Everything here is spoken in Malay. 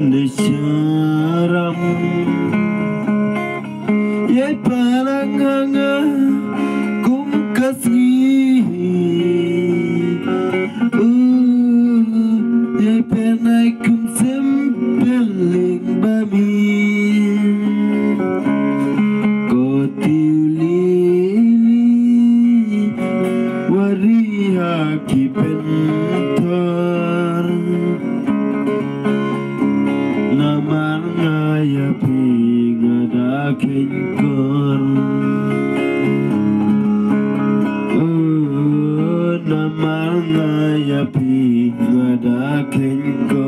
Nesyaram Yai parang hanga kum kasih Yai penai kum sempeling bami Kotiulili wariha kipentor Namar ngaya pingada kengkor Namar ngaya pingada kengkor